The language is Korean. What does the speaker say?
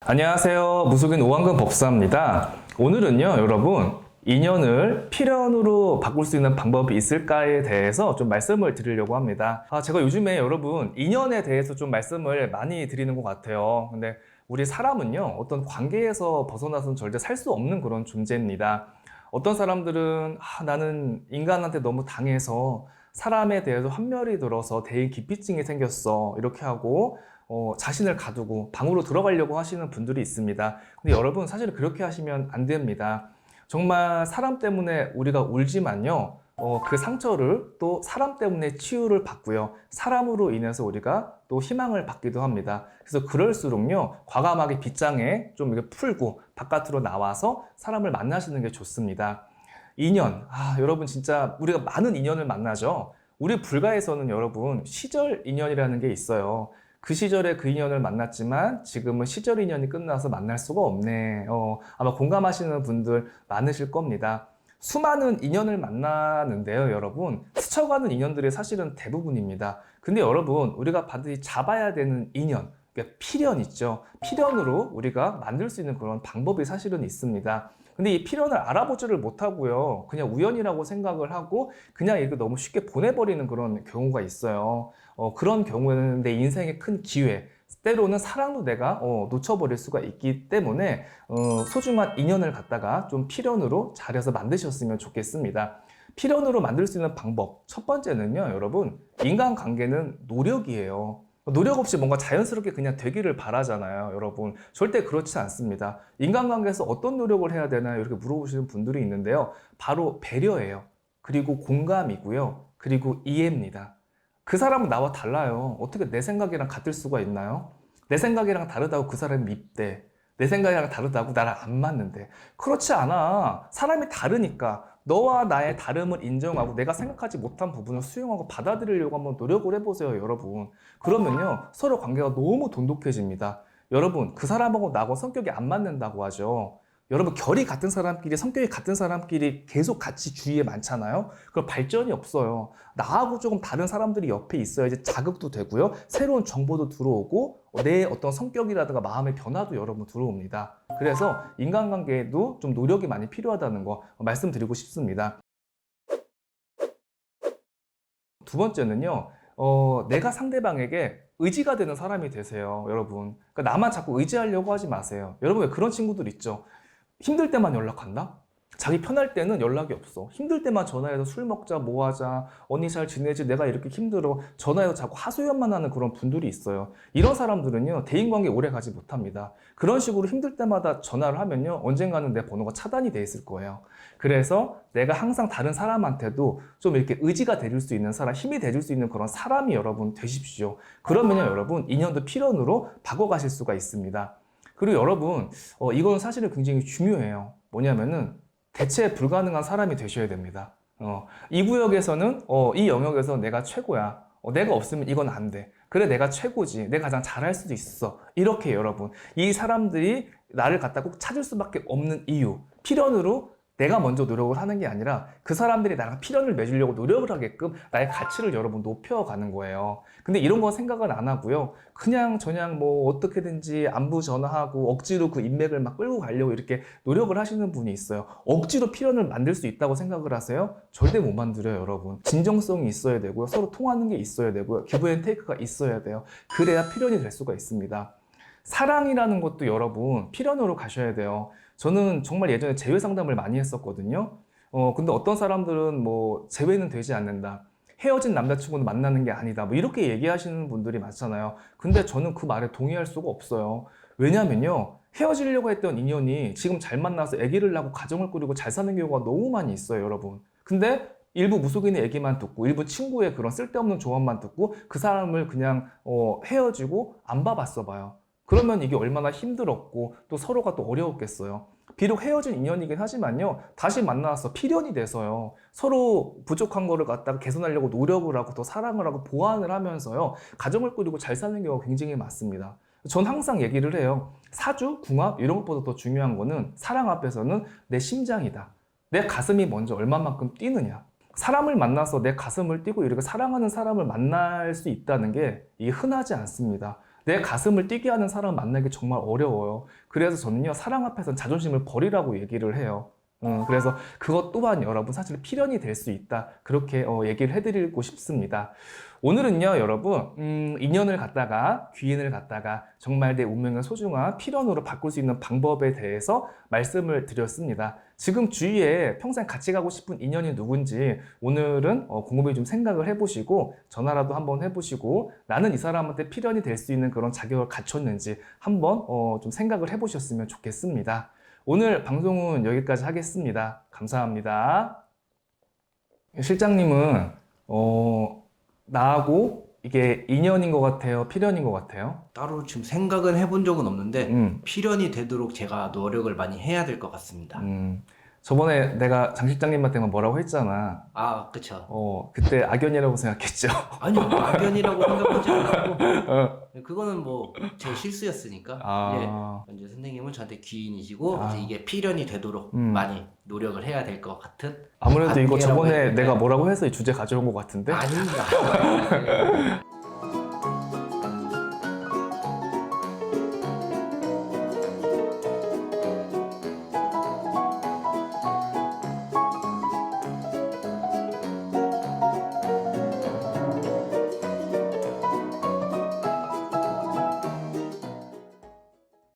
안녕하세요. 무속인 오한근 법사입니다. 오늘은요, 여러분, 인연을 필연으로 바꿀 수 있는 방법이 있을까에 대해서 좀 말씀을 드리려고 합니다. 제가 요즘에 여러분, 인연에 대해서 좀 말씀을 많이 드리는 것 같아요. 근데 우리 사람은요, 어떤 관계에서 벗어나서는 절대 살 수 없는 그런 존재입니다. 어떤 사람들은, 나는 인간한테 너무 당해서 사람에 대해서 환멸이 들어서 대인 기피증이 생겼어. 이렇게 하고, 자신을 가두고 방으로 들어가려고 하시는 분들이 있습니다. 근데 여러분, 사실 그렇게 하시면 안 됩니다. 정말 사람 때문에 우리가 울지만요, 그 상처를 또 사람 때문에 치유를 받고요. 사람으로 인해서 우리가 또 희망을 받기도 합니다. 그래서 그럴수록요, 과감하게 빗장에 좀 이렇게 풀고 바깥으로 나와서 사람을 만나시는 게 좋습니다. 인연. 여러분 진짜 우리가 많은 인연을 만나죠. 우리 불가에서는 여러분 시절 인연이라는 게 있어요. 그 시절에 그 인연을 만났지만 지금은 시절 인연이 끝나서 만날 수가 없네. 아마 공감하시는 분들 많으실 겁니다. 수많은 인연을 만나는데요, 여러분. 스쳐가는 인연들이 사실은 대부분입니다. 근데 여러분, 우리가 반드시 잡아야 되는 인연, 그러니까 필연 있죠. 필연으로 우리가 만들 수 있는 그런 방법이 사실은 있습니다. 근데 이 필연을 알아보지를 못하고요. 그냥 우연이라고 생각을 하고 그냥 이렇게 너무 쉽게 보내버리는 그런 경우가 있어요. 그런 경우에는 내 인생의 큰 기회, 때로는 사랑도 내가 놓쳐버릴 수가 있기 때문에 소중한 인연을 갖다가 좀 필연으로 잘해서 만드셨으면 좋겠습니다. 필연으로 만들 수 있는 방법, 첫 번째는요, 여러분, 인간관계는 노력이에요. 노력 없이 뭔가 자연스럽게 그냥 되기를 바라잖아요, 여러분. 절대 그렇지 않습니다. 인간관계에서 어떤 노력을 해야 되나요? 이렇게 물어보시는 분들이 있는데요. 바로 배려예요. 그리고 공감이고요. 그리고 이해입니다. 그 사람은 나와 달라요. 어떻게 내 생각이랑 같을 수가 있나요? 내 생각이랑 다르다고 그 사람이 밉대. 내 생각이랑 다르다고 나랑 안 맞는데. 그렇지 않아. 사람이 다르니까. 너와 나의 다름을 인정하고 내가 생각하지 못한 부분을 수용하고 받아들이려고 한번 노력을 해보세요, 여러분. 그러면요, 서로 관계가 너무 돈독해집니다. 여러분, 그 사람하고 나하고 성격이 안 맞는다고 하죠. 여러분, 결이 같은 사람끼리, 성격이 같은 사람끼리 계속 같이 주위에 많잖아요? 그럼 발전이 없어요. 나하고 조금 다른 사람들이 옆에 있어야지 자극도 되고요. 새로운 정보도 들어오고, 내 어떤 성격이라든가 마음의 변화도 여러분 들어옵니다. 그래서 인간관계에도 좀 노력이 많이 필요하다는 거 말씀드리고 싶습니다. 두 번째는요, 내가 상대방에게 의지가 되는 사람이 되세요, 여러분. 그러니까 나만 자꾸 의지하려고 하지 마세요. 여러분, 왜 그런 친구들 있죠? 힘들 때만 연락한다? 자기 편할 때는 연락이 없어. 힘들 때만 전화해서 술 먹자, 뭐 하자, 언니 잘 지내지, 내가 이렇게 힘들어. 전화해서 자꾸 하소연만 하는 그런 분들이 있어요. 이런 사람들은요, 대인관계 오래 가지 못합니다. 그런 식으로 힘들 때마다 전화를 하면요, 언젠가는 내 번호가 차단이 돼 있을 거예요. 그래서 내가 항상 다른 사람한테도 좀 이렇게 의지가 돼줄 수 있는 사람, 힘이 돼줄 수 있는 그런 사람이 여러분 되십시오. 그러면요, 여러분, 인연도 필연으로 바꿔가실 수가 있습니다. 그리고 여러분, 이건 사실은 굉장히 중요해요. 뭐냐면은, 대체 불가능한 사람이 되셔야 됩니다. 이 구역에서는, 이 영역에서 내가 최고야. 내가 없으면 이건 안 돼. 그래, 내가 최고지. 내가 가장 잘할 수도 있어. 이렇게 여러분. 이 사람들이 나를 갖다 꼭 찾을 수밖에 없는 이유. 필연으로 내가 먼저 노력을 하는 게 아니라 그 사람들이 나랑 필연을 맺으려고 노력을 하게끔 나의 가치를 여러분 높여가는 거예요. 근데 이런 거 생각은 안 하고요. 그냥 뭐 어떻게든지 안부 전화하고 억지로 그 인맥을 막 끌고 가려고 이렇게 노력을 하시는 분이 있어요. 억지로 필연을 만들 수 있다고 생각을 하세요? 절대 못 만들어요, 여러분. 진정성이 있어야 되고요. 서로 통하는 게 있어야 되고요. 기브 앤 테이크가 있어야 돼요. 그래야 필연이 될 수가 있습니다. 사랑이라는 것도 여러분 필연으로 가셔야 돼요. 저는 정말 예전에 재회 상담을 많이 했었거든요. 근데 어떤 사람들은 뭐 재회는 되지 않는다. 헤어진 남자친구는 만나는 게 아니다. 뭐 이렇게 얘기하시는 분들이 많잖아요. 근데 저는 그 말에 동의할 수가 없어요. 왜냐면요. 헤어지려고 했던 인연이 지금 잘 만나서 아기를 낳고 가정을 꾸리고 잘 사는 경우가 너무 많이 있어요, 여러분. 근데 일부 무속인의 얘기만 듣고 일부 친구의 그런 쓸데없는 조언만 듣고 그 사람을 그냥 헤어지고 안 봐봤어 봐요. 그러면 이게 얼마나 힘들었고 또 서로가 또 어려웠겠어요. 비록 헤어진 인연이긴 하지만요. 다시 만나서 필연이 돼서요. 서로 부족한 거를 갖다가 개선하려고 노력을 하고 더 사랑을 하고 보완을 하면서요. 가정을 꾸리고 잘 사는 경우가 굉장히 많습니다. 전 항상 얘기를 해요. 사주, 궁합 이런 것보다 더 중요한 거는 사랑 앞에서는 내 심장이다. 내 가슴이 먼저 얼마만큼 뛰느냐. 사람을 만나서 내 가슴을 뛰고 이렇게 사랑하는 사람을 만날 수 있다는 게 이게 흔하지 않습니다. 내 가슴을 뛰게 하는 사람 만나기 정말 어려워요. 그래서 저는요, 사랑 앞에서는 자존심을 버리라고 얘기를 해요. 그래서 그것 또한 여러분 사실 필연이 될 수 있다. 그렇게 얘기를 해드리고 싶습니다. 오늘은요, 여러분, 인연을 갖다가, 귀인을 갖다가 정말 내 운명의 소중한 필연으로 바꿀 수 있는 방법에 대해서 말씀을 드렸습니다. 지금 주위에 평생 같이 가고 싶은 인연이 누군지 오늘은 곰곰이 좀 생각을 해보시고 전화라도 한번 해보시고 나는 이 사람한테 필연이 될 수 있는 그런 자격을 갖췄는지 한번 좀 생각을 해보셨으면 좋겠습니다. 오늘 방송은 여기까지 하겠습니다. 감사합니다. 실장님은 나하고 이게 인연인 것 같아요? 필연인 것 같아요? 따로 지금 생각은 해본 적은 없는데 음. 필연이 되도록 제가 노력을 많이 해야 될 것 같습니다. 저번에 내가 장 실장님한테만 뭐라고 했잖아. 아, 그쵸. 그때 악연이라고 생각했죠. 아니요, 악연이라고 생각하지 않고 어. 그거는 뭐 제 실수였으니까. 아. 현재 선생님은 저한테 귀인이시고 아. 이제 이게 필연이 되도록 많이 노력을 해야 될 것 같은. 아무래도 이거 관계라고 저번에 했는데. 내가 뭐라고 해서 이 주제 가져온 것 같은데? 아닙니다.